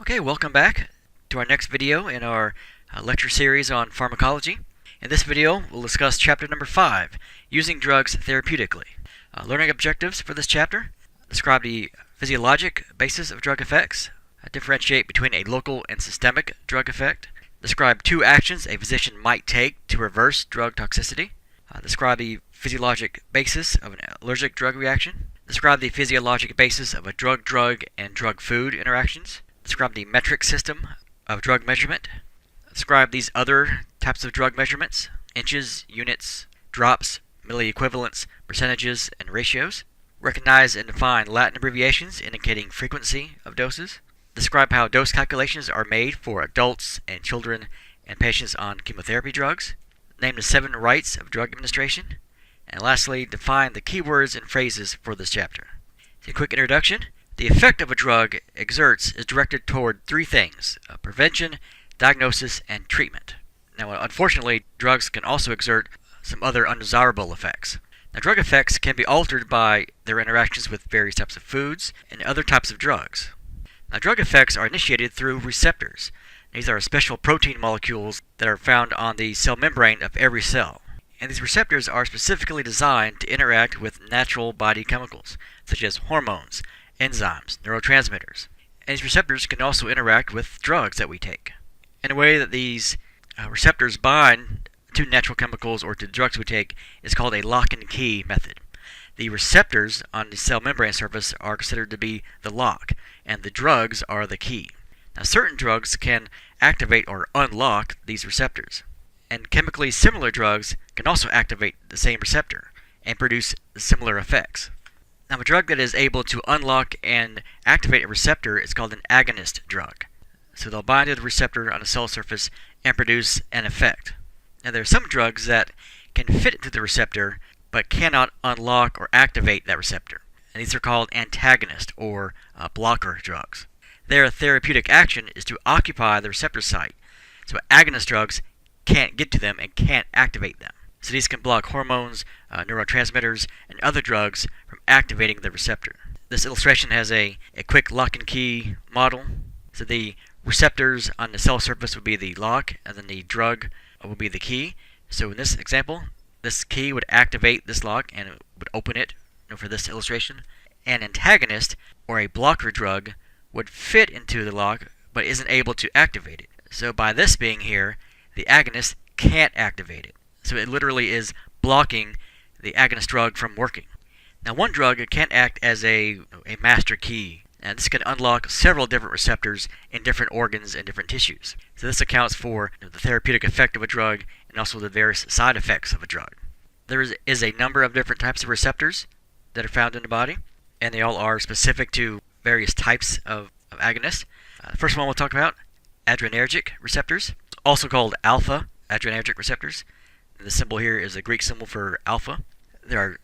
Okay, welcome back to our next video in our lecture series on pharmacology. In this video, we'll discuss chapter number 5, Using Drugs Therapeutically. Learning objectives for this chapter: describe the physiologic basis of drug effects, differentiate between a local and systemic drug effect, describe 2 actions a physician might take to reverse drug toxicity, describe the physiologic basis of an allergic drug reaction, describe the physiologic basis of a drug-drug and drug-food interactions, describe the metric system of drug measurement, describe these other types of drug measurements: inches, units, drops, milliequivalents, percentages, and ratios, recognize and define Latin abbreviations indicating frequency of doses, describe how dose calculations are made for adults and children and patients on chemotherapy drugs, name the 7 rights of drug administration, and lastly, define the keywords and phrases for this chapter. A quick introduction: the effect of a drug exerts is directed toward 3 things: prevention, diagnosis, and treatment. Now, unfortunately, drugs can also exert some other undesirable effects. Now, drug effects can be altered by their interactions with various types of foods and other types of drugs. Now, drug effects are initiated through receptors. These are special protein molecules that are found on the cell membrane of every cell. And these receptors are specifically designed to interact with natural body chemicals, such as hormones, enzymes, neurotransmitters. And these receptors can also interact with drugs that we take. And the way that these receptors bind to natural chemicals or to drugs we take is called a lock and key method. The receptors on the cell membrane surface are considered to be the lock, and the drugs are the key. Now, certain drugs can activate or unlock these receptors, and chemically similar drugs can also activate the same receptor and produce similar effects. Now, a drug that is able to unlock and activate a receptor is called an agonist drug. So they'll bind to the receptor on a cell surface and produce an effect. Now, there are some drugs that can fit into the receptor but cannot unlock or activate that receptor. And these are called antagonist or blocker drugs. Their therapeutic action is to occupy the receptor site. So agonist drugs can't get to them and can't activate them. So these can block hormones, neurotransmitters, and other drugs from activating the receptor. This illustration has a quick lock and key model. So the receptors on the cell surface would be the lock, and then the drug would be the key. So in this example, this key would activate this lock and it would open it for this illustration. An antagonist, or a blocker drug, would fit into the lock but isn't able to activate it. So by this being here, the agonist can't activate it. So it literally is blocking the agonist drug from working. Now, one drug can act as a master key, and this can unlock several different receptors in different organs and different tissues. So this accounts for the therapeutic effect of a drug and also the various side effects of a drug. There is a number of different types of receptors that are found in the body, and they all are specific to various types of agonists. The first one we'll talk about: adrenergic receptors, also called alpha adrenergic receptors. The symbol here is a Greek symbol for alpha. There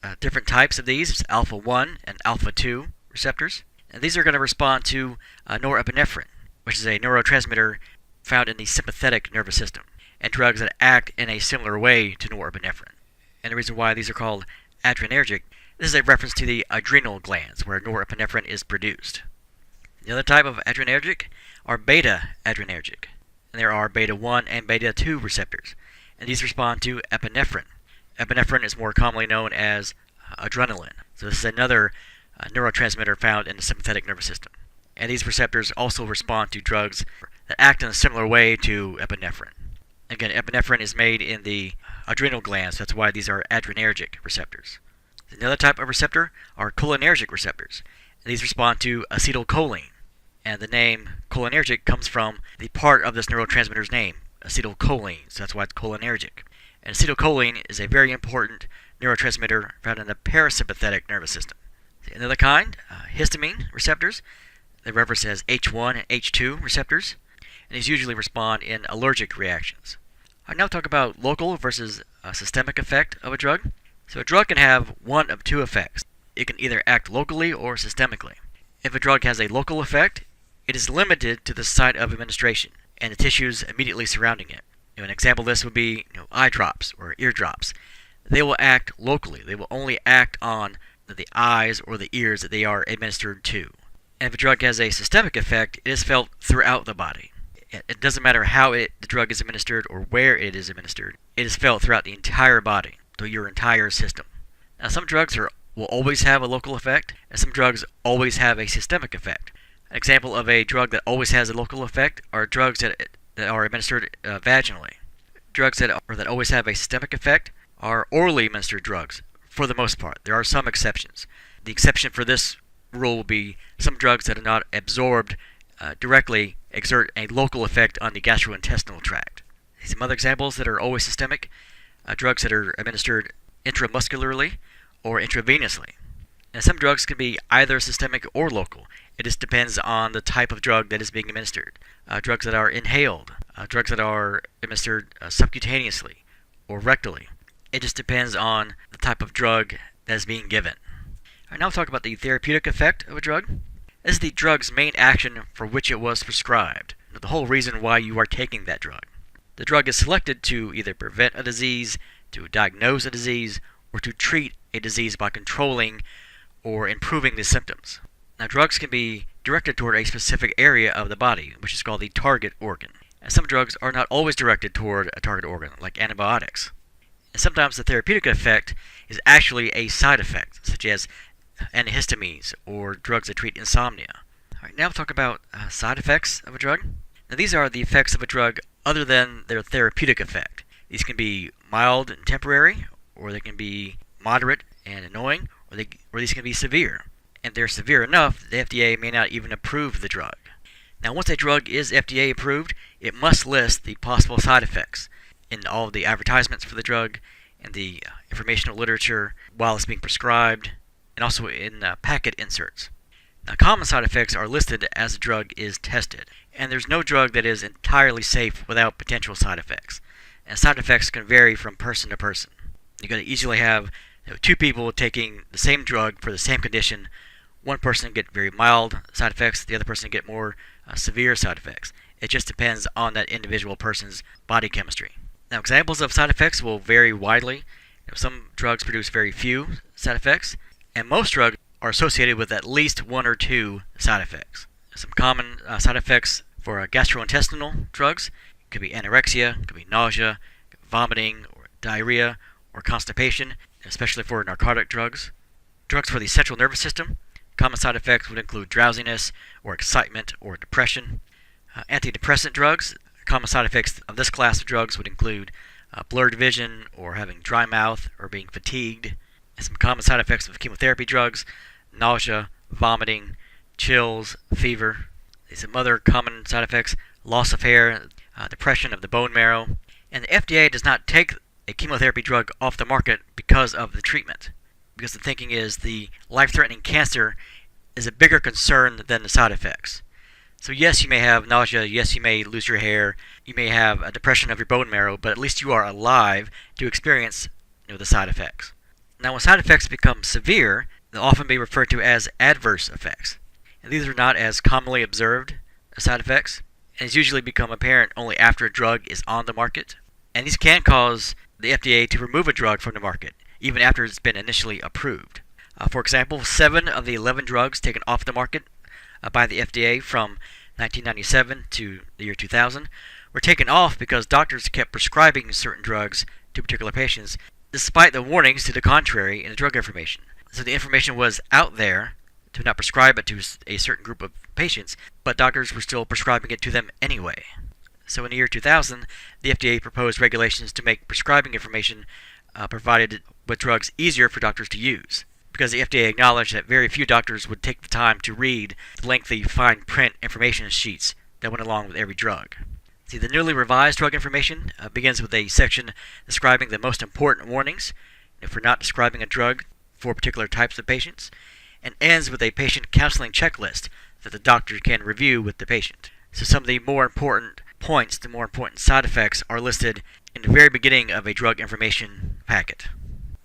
are different types of these. It's alpha 1 and alpha 2 receptors. And these are going to respond to norepinephrine, which is a neurotransmitter found in the sympathetic nervous system, and drugs that act in a similar way to norepinephrine. And the reason why these are called adrenergic, this is a reference to the adrenal glands where norepinephrine is produced. The other type of adrenergic are beta adrenergic. And there are beta 1 and beta 2 receptors, and these respond to epinephrine. Epinephrine is more commonly known as adrenaline. So this is another neurotransmitter found in the sympathetic nervous system. And these receptors also respond to drugs that act in a similar way to epinephrine. Again, epinephrine is made in the adrenal glands, so that's why these are adrenergic receptors. Another type of receptor are cholinergic receptors, and these respond to acetylcholine. And the name cholinergic comes from the part of this neurotransmitter's name, acetylcholine, so that's why it's cholinergic. And acetylcholine is a very important neurotransmitter found in the parasympathetic nervous system. Another kind, histamine receptors. They're referenced as H1 and H2 receptors, and these usually respond in allergic reactions. I now talk about local versus systemic effect of a drug. So a drug can have one of 2 effects. It can either act locally or systemically. If a drug has a local effect, it is limited to the site of administration and the tissues immediately surrounding it. An example of this would be eye drops or ear drops. They will act locally. They will only act on the eyes or the ears that they are administered to. And if a drug has a systemic effect, it is felt throughout the body. It doesn't matter how the drug is administered or where it is administered. It is felt throughout the entire body, through your entire system. Now, some drugs will always have a local effect, and some drugs always have a systemic effect. An example of a drug that always has a local effect are drugs that are administered vaginally. Drugs that always have a systemic effect are orally administered drugs, for the most part. There are some exceptions. The exception for this rule will be some drugs that are not absorbed directly exert a local effect on the gastrointestinal tract. Some other examples that are always systemic, drugs that are administered intramuscularly or intravenously. And some drugs can be either systemic or local. It just depends on the type of drug that is being administered. Drugs that are inhaled, drugs that are administered subcutaneously or rectally. It just depends on the type of drug that is being given. All right, now we'll talk about the therapeutic effect of a drug. This is the drug's main action for which it was prescribed, the whole reason why you are taking that drug. The drug is selected to either prevent a disease, to diagnose a disease, or to treat a disease by controlling or improving the symptoms. Now, drugs can be directed toward a specific area of the body, which is called the target organ. And some drugs are not always directed toward a target organ, like antibiotics. And sometimes the therapeutic effect is actually a side effect, such as antihistamines or drugs that treat insomnia. All right, now we'll talk about side effects of a drug. Now, these are the effects of a drug other than their therapeutic effect. These can be mild and temporary, or they can be moderate and annoying, or these can be severe. And they're severe enough, the FDA may not even approve the drug. Now, once a drug is FDA approved, it must list the possible side effects in all of the advertisements for the drug and the informational literature while it's being prescribed, and also in packet inserts. Now, common side effects are listed as the drug is tested, and there's no drug that is entirely safe without potential side effects. And side effects can vary from person to person. You're going to easily have two people taking the same drug for the same condition. One person get very mild side effects, the other person get more severe side effects. It just depends on that individual person's body chemistry. Now, examples of side effects will vary widely. Some drugs produce very few side effects, and most drugs are associated with at least one or two side effects. Some common side effects for gastrointestinal drugs could be anorexia, could be nausea, vomiting, or diarrhea, or constipation, especially for narcotic drugs. Drugs for the central nervous system, common side effects would include drowsiness, or excitement, or depression. Antidepressant drugs, common side effects of this class of drugs would include blurred vision, or having dry mouth, or being fatigued. And some common side effects of chemotherapy drugs, nausea, vomiting, chills, fever. Some other common side effects, loss of hair, depression of the bone marrow. And the FDA does not take a chemotherapy drug off the market because of the treatment. Because the thinking is the life-threatening cancer is a bigger concern than the side effects. So yes, you may have nausea, yes, you may lose your hair, you may have a depression of your bone marrow, but at least you are alive to experience the side effects. Now, when side effects become severe, they'll often be referred to as adverse effects. And these are not as commonly observed as side effects, and these usually become apparent only after a drug is on the market. And these can cause the FDA to remove a drug from the market, even after it's been initially approved. For example, 7 of the 11 drugs taken off the market by the FDA from 1997 to the year 2000 were taken off because doctors kept prescribing certain drugs to particular patients, despite the warnings to the contrary in the drug information. So the information was out there to not prescribe it to a certain group of patients, but doctors were still prescribing it to them anyway. So in the year 2000, the FDA proposed regulations to make prescribing information provided with drugs easier for doctors to use, because the FDA acknowledged that very few doctors would take the time to read the lengthy fine print information sheets that went along with every drug. See, the newly revised drug information begins with a section describing the most important warnings for not describing a drug for particular types of patients, and ends with a patient counseling checklist that the doctor can review with the patient. So some of the more important points, the more important side effects, are listed in the very beginning of a drug information packet.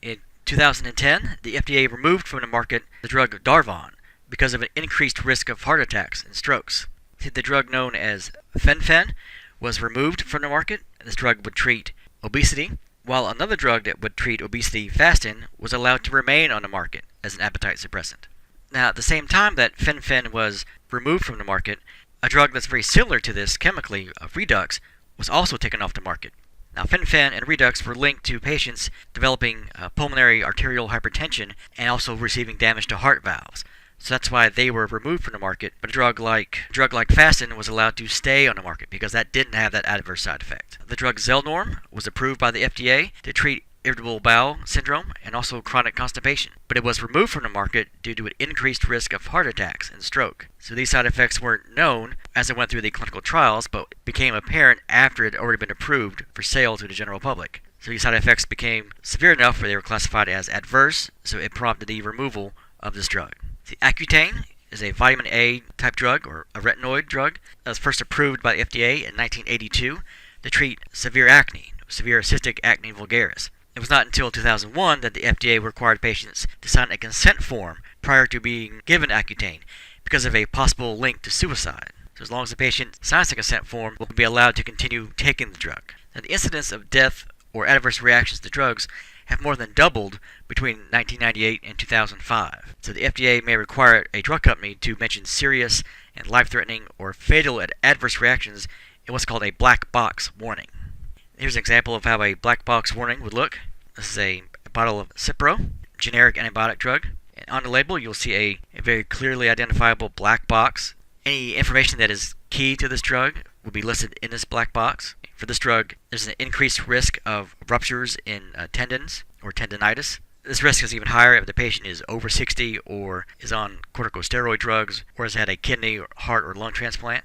In 2010, the FDA removed from the market the drug Darvon because of an increased risk of heart attacks and strokes. The drug known as fen-phen was removed from the market. This drug would treat obesity, while another drug that would treat obesity fasting was allowed to remain on the market as an appetite suppressant. Now, at the same time that fen-phen was removed from the market, a drug that's very similar to this chemically, Redux, was also taken off the market. Now, fen-phen and Redux were linked to patients developing pulmonary arterial hypertension and also receiving damage to heart valves. So that's why they were removed from the market, but a drug like Fasten was allowed to stay on the market because that didn't have that adverse side effect. The drug Zelnorm was approved by the FDA to treat irritable bowel syndrome and also chronic constipation, but it was removed from the market due to an increased risk of heart attacks and stroke. So these side effects weren't known as it went through the clinical trials, but became apparent after it had already been approved for sale to the general public. So these side effects became severe enough where they were classified as adverse, so it prompted the removal of this drug. The Accutane is a vitamin A type drug, or a retinoid drug, that was first approved by the FDA in 1982 to treat severe acne, severe cystic acne vulgaris. It was not until 2001 that the FDA required patients to sign a consent form prior to being given Accutane because of a possible link to suicide. So as long as the patient signs the consent form, will be allowed to continue taking the drug. Now, the incidence of death or adverse reactions to drugs have more than doubled between 1998 and 2005. So the FDA may require a drug company to mention serious and life-threatening or fatal adverse reactions in what's called a black box warning. Here's an example of how a black box warning would look. This is a bottle of Cipro, generic antibiotic drug. And on the label, you'll see a very clearly identifiable black box. Any information that is key to this drug will be listed in this black box. For this drug, there's an increased risk of ruptures in tendons or tendinitis. This risk is even higher if the patient is over 60 or is on corticosteroid drugs or has had a kidney or heart or lung transplant.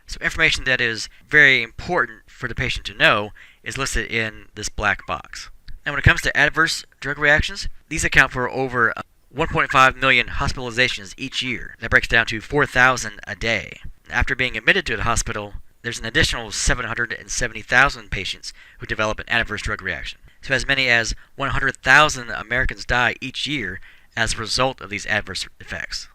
So information that is very important for the patient to know is listed in this black box. Now when it comes to adverse drug reactions, these account for over 1.5 million hospitalizations each year. That breaks down to 4,000 a day. After being admitted to the hospital, there's an additional 770,000 patients who develop an adverse drug reaction. So as many as 100,000 Americans die each year as a result of these adverse effects.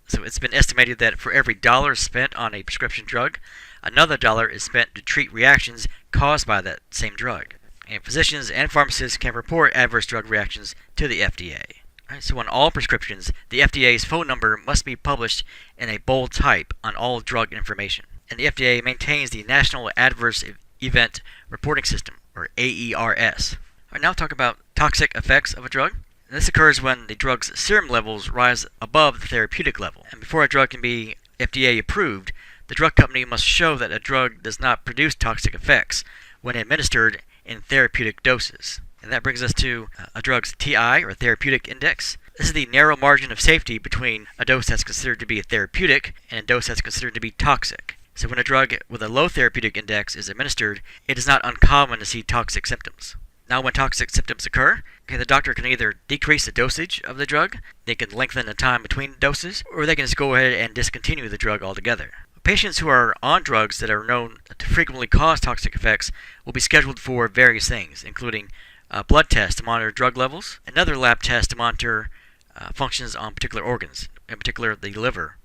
So it's been estimated that for every dollar spent on a prescription drug, another dollar is spent to treat reactions caused by that same drug. And physicians and pharmacists can report adverse drug reactions to the FDA. Right, so on all prescriptions, the FDA's phone number must be published in a bold type on all drug information. And the FDA maintains the National Adverse Event Reporting System, or AERS. All right, now we'll talk about toxic effects of a drug. And this occurs when the drug's serum levels rise above the therapeutic level. And before a drug can be FDA approved, the drug company must show that a drug does not produce toxic effects when administered in therapeutic doses. And that brings us to a drug's TI, or therapeutic index. This is the narrow margin of safety between a dose that's considered to be therapeutic and a dose that's considered to be toxic. So when a drug with a low therapeutic index is administered, it is not uncommon to see toxic symptoms. Now when toxic symptoms occur, the doctor can either decrease the dosage of the drug, they can lengthen the time between doses, or they can just go ahead and discontinue the drug altogether. Patients who are on drugs that are known to frequently cause toxic effects will be scheduled for various things, including blood tests to monitor drug levels, another lab test to monitor functions on particular organs, in particular the liver.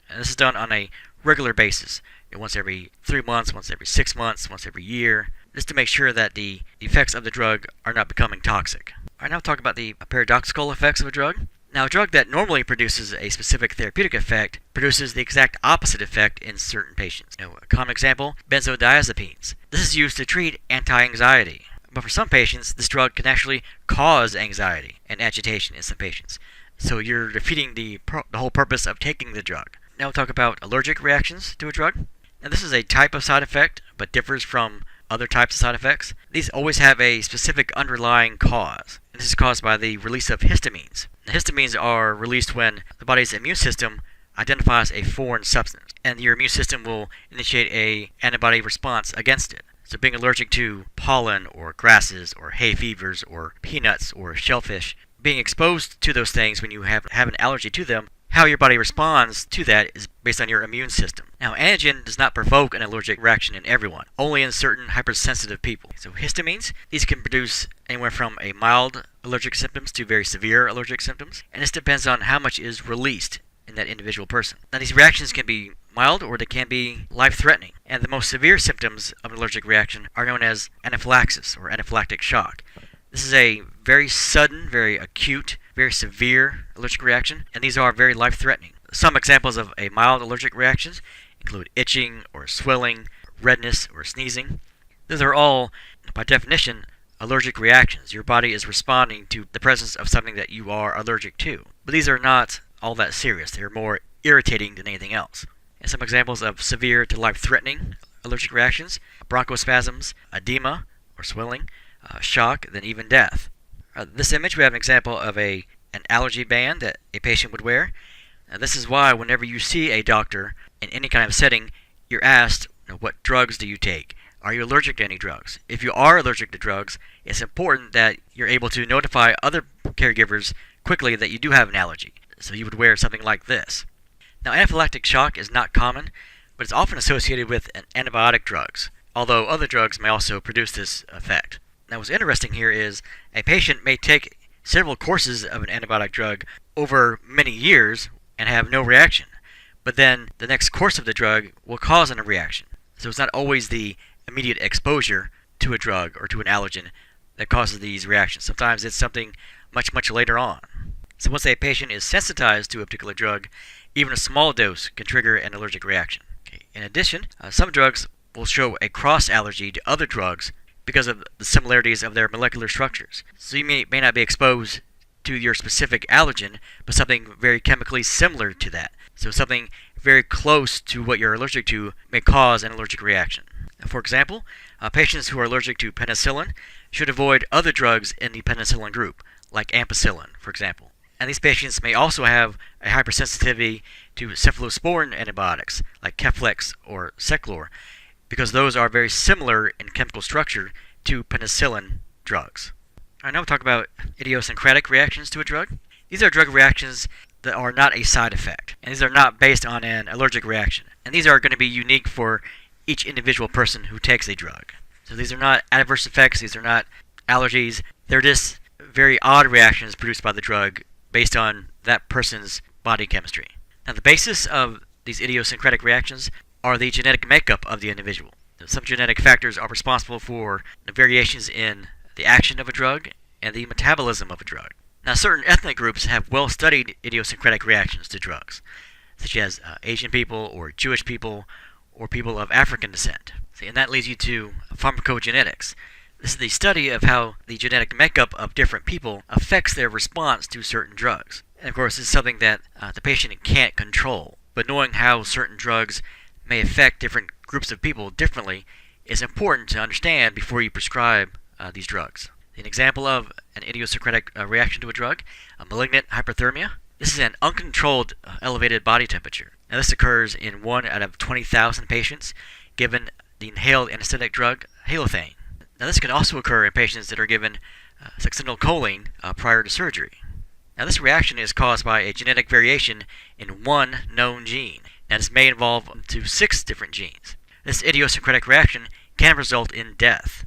And this is done on a regular basis, once every 3 months, once every 6 months, once every year, just to make sure that the effects of the drug are not becoming toxic. All right, now we'll talk about the paradoxical effects of a drug. Now, a drug that normally produces a specific therapeutic effect produces the exact opposite effect in certain patients. A common example, benzodiazepines. This is used to treat anti-anxiety. But for some patients, this drug can actually cause anxiety and agitation in some patients. So you're defeating the whole purpose of taking the drug. Now we'll talk about allergic reactions to a drug. Now this is a type of side effect, but differs from other types of side effects. These always have a specific underlying cause. And this is caused by the release of histamines. The histamines are released when the body's immune system identifies a foreign substance, and your immune system will initiate an antibody response against it. So being allergic to pollen or grasses or hay fevers or peanuts or shellfish, being exposed to those things when you have an allergy to them, how your body responds to that is based on your immune system. Now, antigen does not provoke an allergic reaction in everyone, only in certain hypersensitive people. So histamines, these can produce anywhere from a mild allergic symptoms to very severe allergic symptoms, and this depends on how much is released in that individual person. Now, these reactions can be mild or they can be life-threatening, and the most severe symptoms of an allergic reaction are known as anaphylaxis or anaphylactic shock. This is a very sudden, very acute, very severe allergic reaction, and these are very life-threatening. Some examples of a mild allergic reactions include itching or swelling, redness or sneezing. These are all, by definition, allergic reactions. Your body is responding to the presence of something that you are allergic to. But these are not all that serious. They're more irritating than anything else. And some examples of severe to life-threatening allergic reactions: bronchospasms, edema or swelling, shock, then even death. This image we have an example of an allergy band that a patient would wear. This is why whenever you see a doctor in any kind of setting, you're asked, what drugs do you take? Are you allergic to any drugs? If you are allergic to drugs, it's important that you're able to notify other caregivers quickly that you do have an allergy. So you would wear something like this. Now, anaphylactic shock is not common, but it's often associated with antibiotic drugs, although other drugs may also produce this effect. Now, what's interesting here is a patient may take several courses of an antibiotic drug over many years and have no reaction, but then the next course of the drug will cause a reaction. So it's not always the immediate exposure to a drug or to an allergen that causes these reactions. Sometimes it's something much, much later on. So once a patient is sensitized to a particular drug, even a small dose can trigger an allergic reaction. In addition, some drugs will show a cross allergy to other drugs because of the similarities of their molecular structures. So you may not be exposed to your specific allergen, but something very chemically similar to that. So something very close to what you're allergic to may cause an allergic reaction. For example, patients who are allergic to penicillin should avoid other drugs in the penicillin group, like ampicillin, for example. And these patients may also have a hypersensitivity to cephalosporin antibiotics, like Keflex or Seclor, because those are very similar in chemical structure to penicillin drugs. All right, now we'll talk about idiosyncratic reactions to a drug. These are drug reactions that are not a side effect, and these are not based on an allergic reaction. And these are going to be unique for each individual person who takes a drug. So these are not adverse effects, these are not allergies, they're just very odd reactions produced by the drug based on that person's body chemistry. Now, the basis of these idiosyncratic reactions are the genetic makeup of the individual. Some genetic factors are responsible for the variations in the action of a drug and the metabolism of a drug. Now, certain ethnic groups have well-studied idiosyncratic reactions to drugs, such as Asian people or Jewish people or people of African descent. And that leads you to pharmacogenetics. This is the study of how the genetic makeup of different people affects their response to certain drugs. And of course, this is something that the patient can't control. But knowing how certain drugs may affect different groups of people differently is important to understand before you prescribe these drugs. An example of an idiosyncratic reaction to a drug, a malignant hyperthermia. This is an uncontrolled elevated body temperature. Now, this occurs in 1 out of 20,000 patients given the inhaled anesthetic drug halothane. Now, this can also occur in patients that are given succinylcholine prior to surgery. Now, this reaction is caused by a genetic variation in one known gene. Now, this may involve up to 6 different genes. This idiosyncratic reaction can result in death.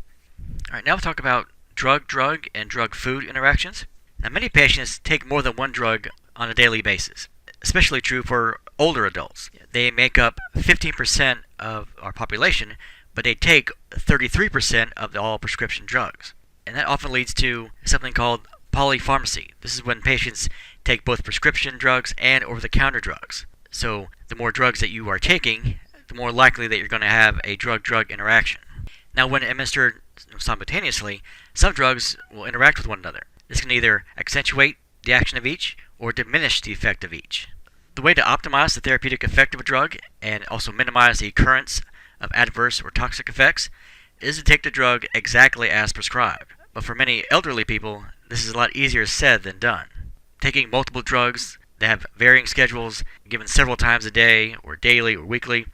All right, now we'll talk about drug-drug and drug-food interactions. Now, many patients take more than one drug on a daily basis, especially true for older adults. They make up 15% of our population, but they take 33% of all prescription drugs. And that often leads to something called polypharmacy. This is when patients take both prescription drugs and over-the-counter drugs. So the more drugs that you are taking, the more likely that you're going to have a drug-drug interaction. Now, when administered simultaneously, some drugs will interact with one another. This can either accentuate the action of each or diminish the effect of each. The way to optimize the therapeutic effect of a drug and also minimize the occurrence of adverse or toxic effects is to take the drug exactly as prescribed. But for many elderly people, this is a lot easier said than done. Taking multiple drugs that have varying schedules, given several times a day or daily or weekly,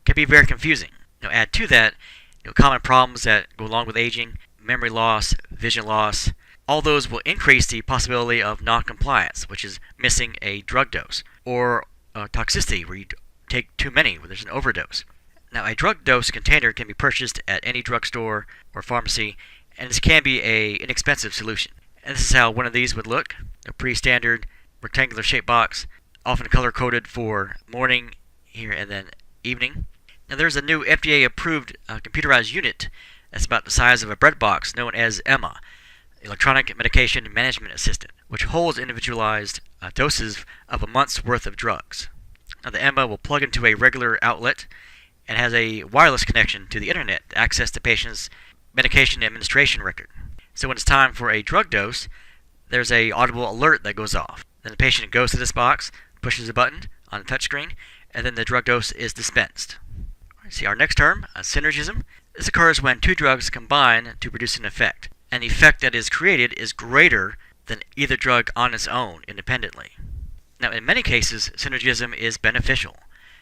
can be very confusing. Add to that common problems that go along with aging, memory loss, vision loss. All those will increase the possibility of non-compliance, which is missing a drug dose, or toxicity, where you take too many, where there's an overdose. Now, a drug dose container can be purchased at any drugstore or pharmacy, and this can be an inexpensive solution. And this is how one of these would look: a pretty standard rectangular shaped box, often color-coded for morning here and then evening. Now, there's a new FDA-approved computerized unit that's about the size of a bread box known as EMMA. electronic medication management system, which holds individualized doses of a month's worth of drugs. Now, the EMA will plug into a regular outlet and has a wireless connection to the internet to access the patient's medication administration record. So when it's time for a drug dose, there's a audible alert that goes off. Then the patient goes to this box, pushes a button on the touchscreen, and then the drug dose is dispensed. See our next term, synergism. This occurs when two drugs combine to produce an effect, and the effect that is created is greater than either drug on its own independently. Now, in many cases, synergism is beneficial,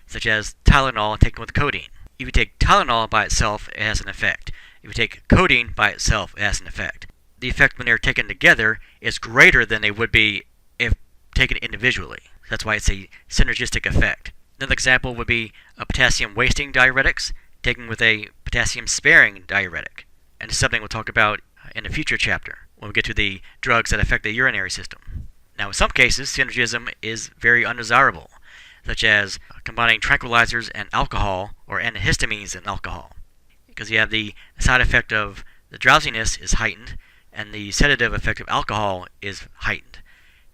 such as Tylenol taken with codeine. If you take Tylenol by itself, it has an effect. If you take codeine by itself, it has an effect. The effect when they're taken together is greater than they would be if taken individually. That's why it's a synergistic effect. Another example would be a potassium-wasting diuretics taken with a potassium-sparing diuretic. And it's something we'll talk about in a future chapter when we get to the drugs that affect the urinary system. Now, in some cases, synergism is very undesirable, such as combining tranquilizers and alcohol or antihistamines and alcohol, because you have the side effect of the drowsiness is heightened and the sedative effect of alcohol is heightened.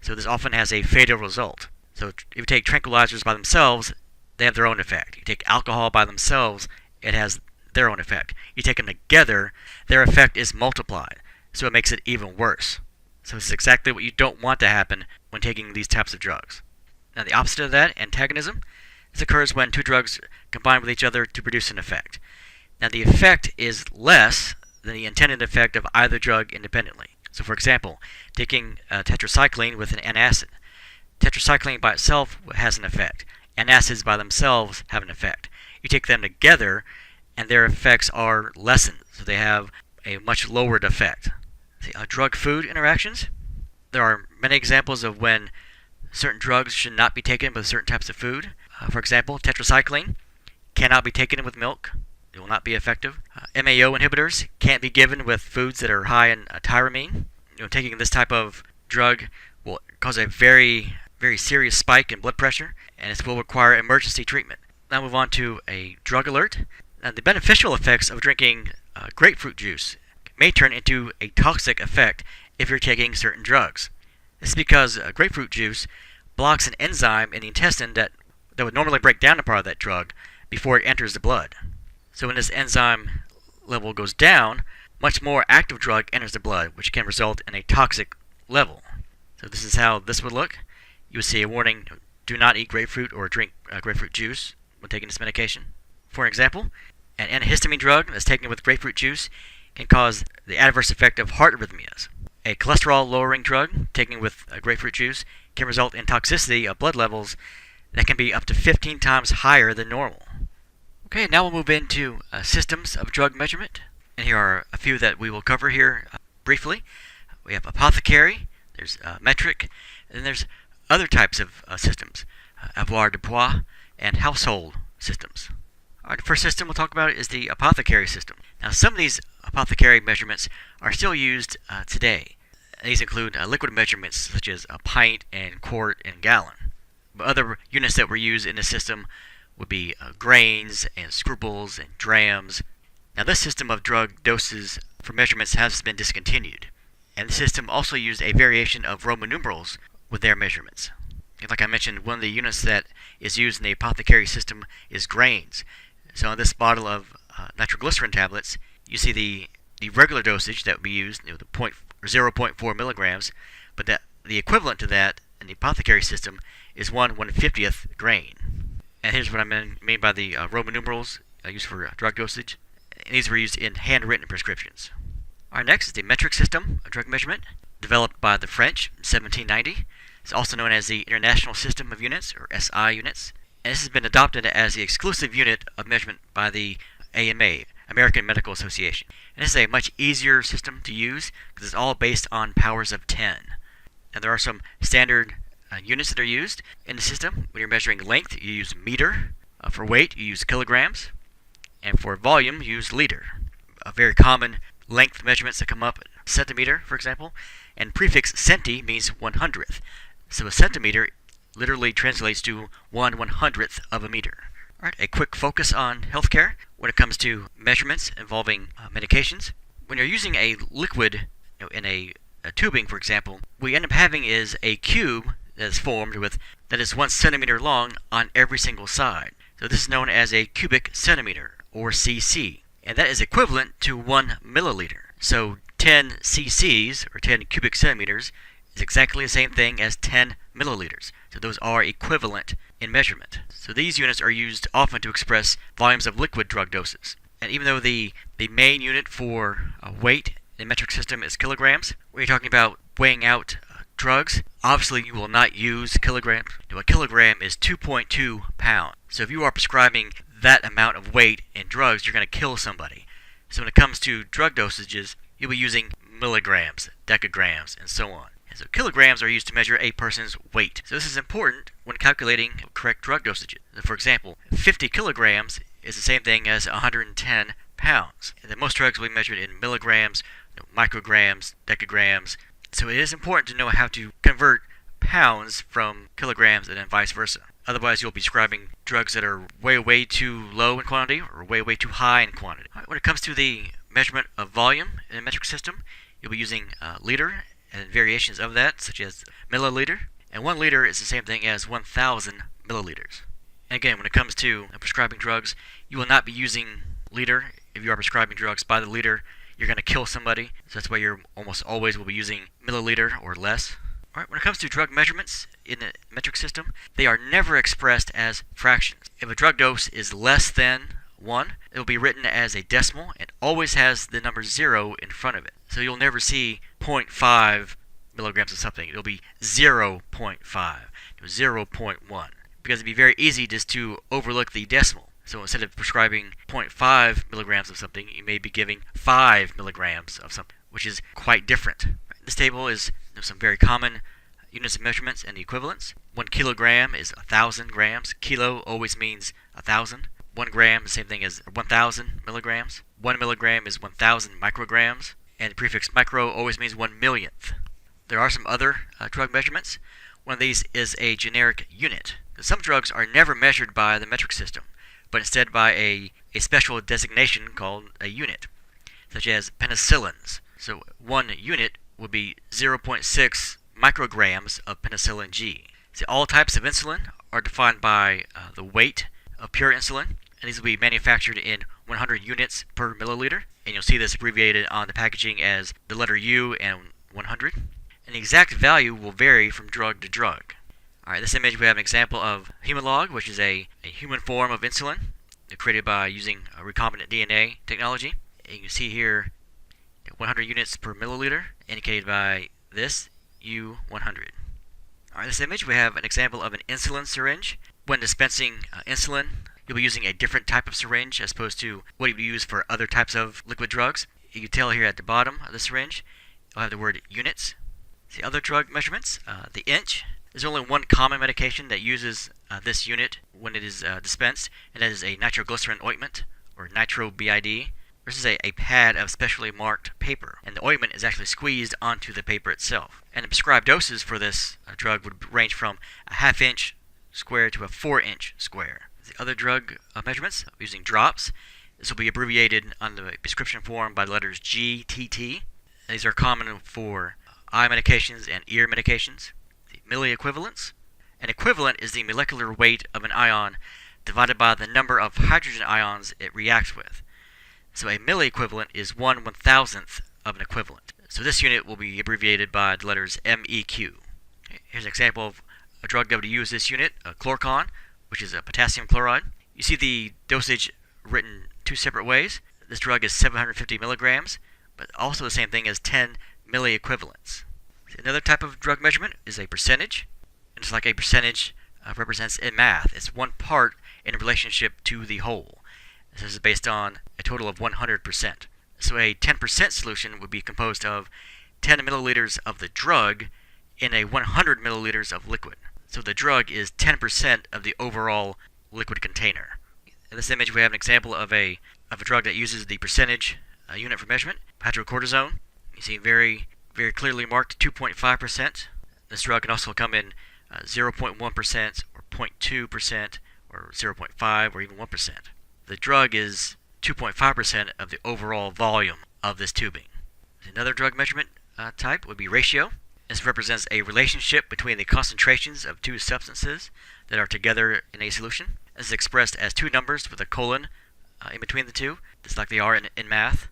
So this often has a fatal result. So if you take tranquilizers by themselves, they have their own effect. You take alcohol by themselves, it has their own effect. You take them together, their effect is multiplied, so it makes it even worse. So this is exactly what you don't want to happen when taking these types of drugs. Now, the opposite of that, antagonism, this occurs when two drugs combine with each other to produce an effect. Now, the effect is less than the intended effect of either drug independently. So, for example, taking tetracycline with an antacid. Tetracycline by itself has an effect. Antacids by themselves have an effect. You take them together, and their effects are lessened, so they have a much lowered effect. See, drug-food interactions. There are many examples of when certain drugs should not be taken with certain types of food. For example, tetracycline cannot be taken with milk. It will not be effective. MAO inhibitors can't be given with foods that are high in tyramine. Taking this type of drug will cause a very, very serious spike in blood pressure, and it will require emergency treatment. Now move on to a drug alert. Now, the beneficial effects of drinking grapefruit juice may turn into a toxic effect if you're taking certain drugs. This is because grapefruit juice blocks an enzyme in the intestine that would normally break down a part of that drug before it enters the blood. So when this enzyme level goes down, much more active drug enters the blood, which can result in a toxic level. So this is how this would look. You would see a warning, do not eat grapefruit or drink grapefruit juice when taking this medication. For example, an antihistamine drug that's taken with grapefruit juice can cause the adverse effect of heart arrhythmias. A cholesterol-lowering drug taken with grapefruit juice can result in toxicity of blood levels that can be up to 15 times higher than normal. Okay, now we'll move into systems of drug measurement. And here are a few that we will cover here briefly. We have apothecary, there's metric, and then there's other types of systems, avoirdupois, and household systems. Alright, the first system we'll talk about is the apothecary system. Now, some of these apothecary measurements are still used today. These include liquid measurements such as a pint and quart and gallon. But other units that were used in the system would be grains and scruples and drams. Now, this system of drug doses for measurements has been discontinued. And the system also used a variation of Roman numerals with their measurements. Like I mentioned, one of the units that is used in the apothecary system is grains. So in this bottle of nitroglycerin tablets, you see the regular dosage that would be used, the 0.4 milligrams, but the equivalent to that in the apothecary system is 1/150th grain. And here's what I mean by the Roman numerals used for drug dosage. And these were used in handwritten prescriptions. Our next is the metric system of drug measurement, developed by the French in 1790. It's also known as the International System of Units, or SI units. And this has been adopted as the exclusive unit of measurement by the AMA, American Medical Association. And this is a much easier system to use because it's all based on powers of 10. And there are some standard units that are used in the system. When you're measuring length, you use meter. For weight, you use kilograms. And for volume, you use liter. A very common length measurements that come up, centimeter, for example. And prefix centi means 100th. So a centimeter literally translates to 1/100th of a meter. Alright, a quick focus on healthcare when it comes to measurements involving medications. When you're using a liquid In a tubing, for example, what we end up having is a cube that is formed that is 1 centimeter long on every single side. So this is known as a cubic centimeter, or cc, and that is equivalent to 1 milliliter. So 10 cc's, or 10 cubic centimeters, is exactly the same thing as 10 milliliters. So those are equivalent in measurement. So these units are used often to express volumes of liquid drug doses. And even though the main unit for weight in the metric system is kilograms, when you're talking about weighing out drugs, obviously you will not use kilograms. A kilogram is 2.2 pounds. So if you are prescribing that amount of weight in drugs, you're going to kill somebody. So when it comes to drug dosages, you'll be using milligrams, decagrams, and so on. And so kilograms are used to measure a person's weight. So this is important when calculating correct drug dosages. For example, 50 kilograms is the same thing as 110 pounds. And then most drugs will be measured in milligrams, micrograms, decagrams. So it is important to know how to convert pounds from kilograms and then vice versa. Otherwise, you'll be prescribing drugs that are way too low in quantity or way too high in quantity. When it comes to the measurement of volume in a metric system, you'll be using liter and variations of that, such as milliliter. And 1 liter is the same thing as 1,000 milliliters. And again, when it comes to prescribing drugs, you will not be using liter. If you are prescribing drugs by the liter, you're going to kill somebody. So that's why you almost always will be using milliliter or less. Alright, when it comes to drug measurements in the metric system, they are never expressed as fractions. If a drug dose is less than 1, it will be written as a decimal and always has the number 0 in front of it. So you'll never see 0.5 milligrams of something. It'll be 0.5, 0.1, because it'd be very easy just to overlook the decimal. So instead of prescribing 0.5 milligrams of something, you may be giving 5 milligrams of something, which is quite different. This table is some very common units of measurements and the equivalents. 1 kilogram is 1,000 grams. Kilo always means 1,000. 1 gram, the same thing as 1,000 milligrams. 1 milligram is 1,000 micrograms. And the prefix micro always means 1 millionth. There are some other drug measurements. One of these is a generic unit. Some drugs are never measured by the metric system, but instead by a special designation called a unit, such as penicillins. So 1 unit would be 0.6 micrograms of penicillin G. See, all types of insulin are defined by the weight of pure insulin, and these will be manufactured in 100 units per milliliter, and you'll see this abbreviated on the packaging as the letter U and 100. And the exact value will vary from drug to drug. Alright, this image we have an example of Humalog, which is a human form of insulin created by using recombinant DNA technology. And you can see here 100 units per milliliter, indicated by this U100. Alright, this image we have an example of an insulin syringe. When dispensing insulin, you'll be using a different type of syringe as opposed to what you would use for other types of liquid drugs. You can tell here at the bottom of the syringe, you'll have the word units. The other drug measurements, the inch. There's only one common medication that uses this unit when it is dispensed, and that is a nitroglycerin ointment, or nitro-BID. This is a pad of specially marked paper, and the ointment is actually squeezed onto the paper itself. And the prescribed doses for this drug would range from a half-inch square to a 4-inch square. The other drug measurements, using drops. This will be abbreviated on the prescription form by the letters GTT. These are common for eye medications and ear medications. The milliequivalents. An equivalent is the molecular weight of an ion divided by the number of hydrogen ions it reacts with. So a milliequivalent is 1/1000th of an equivalent. So this unit will be abbreviated by the letters MEQ. Here's an example of a drug that would use this unit, chlorcon, which is a potassium chloride. You see the dosage written 2 separate ways. This drug is 750 milligrams, but also the same thing as 10 milliequivalents. Another type of drug measurement is a percentage. And it's like a percentage represents in math. It's one part in relationship to the whole. This is based on a total of 100%. So a 10% solution would be composed of 10 milliliters of the drug in a 100 milliliters of liquid. So the drug is 10% of the overall liquid container. In this image we have an example of a drug that uses the percentage unit for measurement, hydrocortisone. You see very clearly marked 2.5%. This drug can also come in 0.1% or 0.2% or 0.5 or even 1%. The drug is 2.5% of the overall volume of this tubing. Another drug measurement, type would be ratio. This represents a relationship between the concentrations of two substances that are together in a solution. This is expressed as two numbers with a colon in between the two, just like they are in math.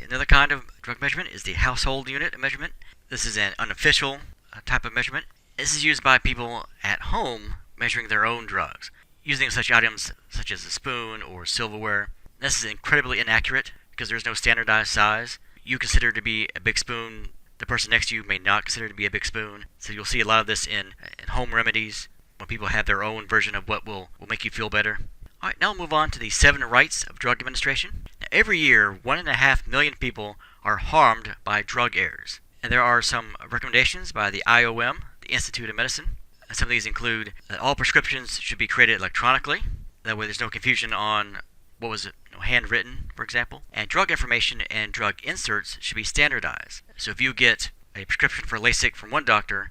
Another kind of drug measurement is the household unit measurement. This is an unofficial type of measurement. This is used by people at home measuring their own drugs, using such items such as a spoon or silverware. This is incredibly inaccurate because there's no standardized size. You consider to be a big spoon, the person next to you may not consider to be a big spoon. So you'll see a lot of this in home remedies when people have their own version of what will make you feel better. Alright, now we'll move on to the 7 rights of drug administration. Now, every year, 1.5 million people are harmed by drug errors. And there are some recommendations by the IOM, the Institute of Medicine. Some of these include that all prescriptions should be created electronically. That way there's no confusion on what was handwritten, for example. And drug information and drug inserts should be standardized. So if you get a prescription for LASIK from one doctor,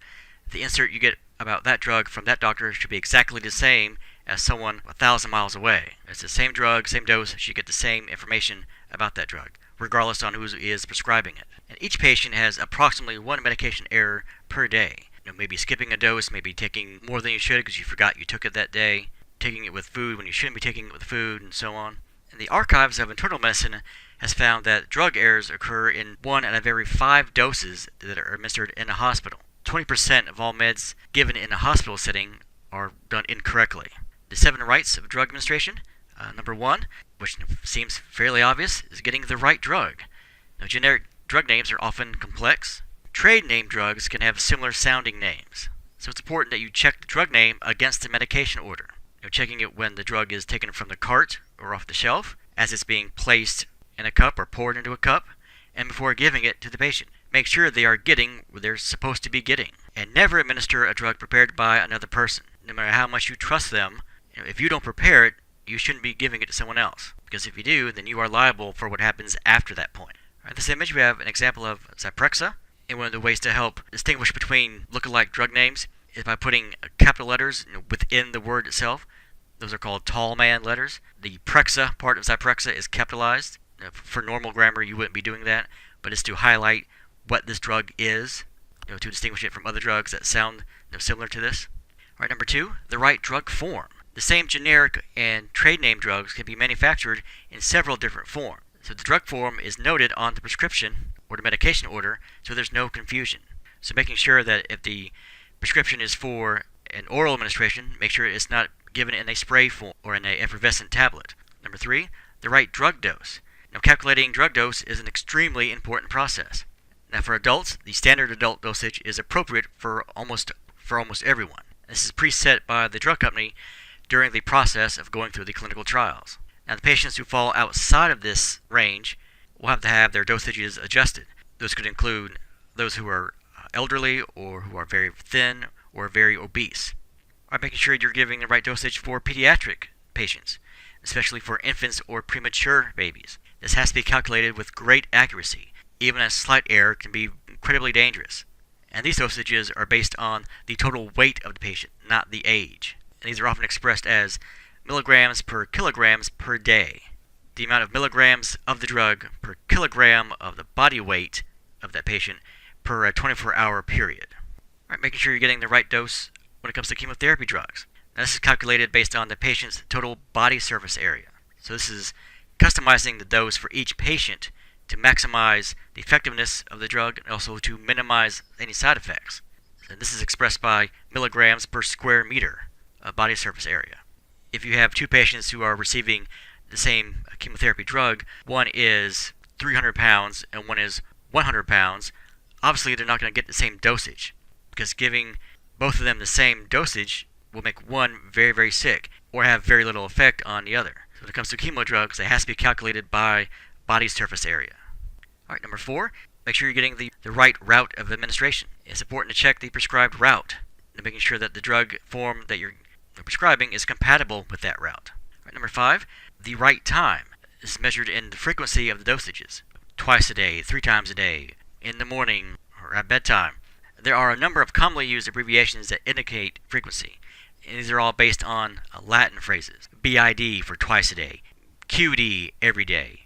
the insert you get about that drug from that doctor should be exactly the same as someone 1,000 miles away. It's the same drug, same dose, you get the same information about that drug, regardless on who is prescribing it. And each patient has approximately 1 medication error per day. Maybe skipping a dose, maybe taking more than you should because you forgot you took it that day, taking it with food when you shouldn't be taking it with food, and so on. And the Archives of Internal Medicine has found that drug errors occur in 1 out of every 5 doses that are administered in a hospital. 20% of all meds given in a hospital setting are done incorrectly. The 7 rights of drug administration. Number 1, which seems fairly obvious, is getting the right drug. Now, generic drug names are often complex. Trade name drugs can have similar sounding names. So it's important that you check the drug name against the medication order. Checking it when the drug is taken from the cart or off the shelf, as it's being placed in a cup or poured into a cup, and before giving it to the patient. Make sure they are getting what they're supposed to be getting. And never administer a drug prepared by another person. No matter how much you trust them, if you don't prepare it, you shouldn't be giving it to someone else. Because if you do, then you are liable for what happens after that point. All right, this image we have an example of Zyprexa. And one of the ways to help distinguish between look-alike drug names is by putting capital letters within the word itself. Those are called tall man letters. The Prexa part of Zyprexa is capitalized. For normal grammar, you wouldn't be doing that, but it's to highlight what this drug is, to distinguish it from other drugs that sound similar to this. All right, number 2, the right drug form. The same generic and trade name drugs can be manufactured in several different forms. So the drug form is noted on the prescription or the medication order, so there's no confusion. So making sure that if the prescription is for an oral administration, make sure it's not given in a spray form or in an effervescent tablet. Number 3, the right drug dose. Now, calculating drug dose is an extremely important process. Now, for adults, the standard adult dosage is appropriate for almost everyone. This is preset by the drug company during the process of going through the clinical trials. Now, the patients who fall outside of this range will have to have their dosages adjusted. Those could include those who are elderly or who are very thin or very obese. Or making sure you're giving the right dosage for pediatric patients, especially for infants or premature babies. This has to be calculated with great accuracy. Even a slight error can be incredibly dangerous. And these dosages are based on the total weight of the patient, not the age. And these are often expressed as milligrams per kilograms per day. The amount of milligrams of the drug per kilogram of the body weight of that patient per a 24-hour period. All right, making sure you're getting the right dose when it comes to chemotherapy drugs. Now, this is calculated based on the patient's total body surface area. So this is customizing the dose for each patient to maximize the effectiveness of the drug and also to minimize any side effects. And this is expressed by milligrams per square meter of body surface area. If you have 2 patients who are receiving the same chemotherapy drug, one is 300 pounds and one is 100 pounds, obviously they're not going to get the same dosage, because giving both of them the same dosage will make one very, very sick or have very little effect on the other. So when it comes to chemo drugs, it has to be calculated by body surface area. All right, number 4, make sure you're getting the right route of administration. It's important to check the prescribed route and making sure that the drug form that you're prescribing is compatible with that route. All right, number 5, the right time. This is measured in the frequency of the dosages. Twice a day, 3 times a day, in the morning, or at bedtime. There are a number of commonly used abbreviations that indicate frequency. And these are all based on Latin phrases. BID for twice a day, QD every day,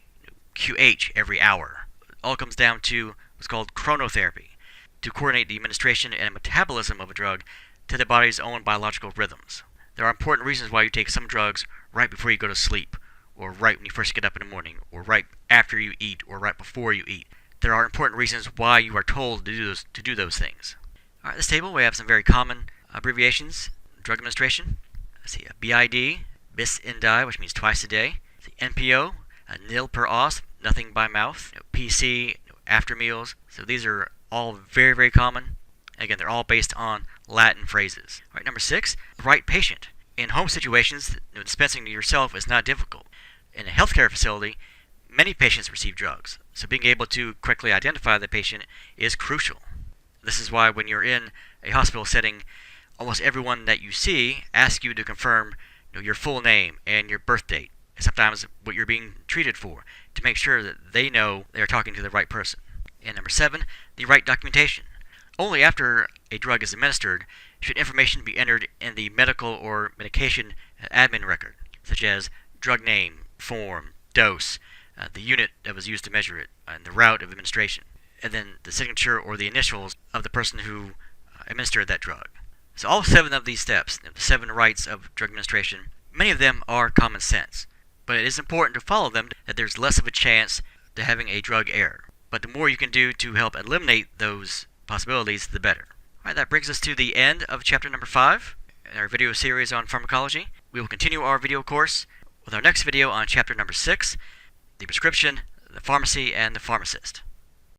QH every hour. It all comes down to what's called chronotherapy, to coordinate the administration and metabolism of a drug to the body's own biological rhythms. There are important reasons why you take some drugs right before you go to sleep, or right when you first get up in the morning, or right after you eat, or right before you eat. There are important reasons why you are told to do those things. Alright, this table we have some very common abbreviations. Drug administration. Let's see, BID, bis in die, which means twice a day. NPO, nil per os, nothing by mouth. PC, after meals. So these are all very, very common. Again, they're all based on Latin phrases. All right, number 6, the right patient. In home situations, dispensing to yourself is not difficult. In a healthcare facility, many patients receive drugs, so being able to correctly identify the patient is crucial. This is why when you're in a hospital setting, almost everyone that you see asks you to confirm your full name and your birth date, and sometimes what you're being treated for, to make sure that they know they're talking to the right person. And number 7, the right documentation. Only after a drug is administered should information be entered in the medical or medication admin record, such as drug name, form, dose, the unit that was used to measure it, and the route of administration, and then the signature or the initials of the person who administered that drug. So all 7 of these steps, the 7 rights of drug administration, many of them are common sense, but it is important to follow them that there's less of a chance to having a drug error. But the more you can do to help eliminate those possibilities, the better. Alright, that brings us to the end of chapter number 5 in our video series on pharmacology. We will continue our video course with our next video on chapter number 6, the prescription, the pharmacy, and the pharmacist.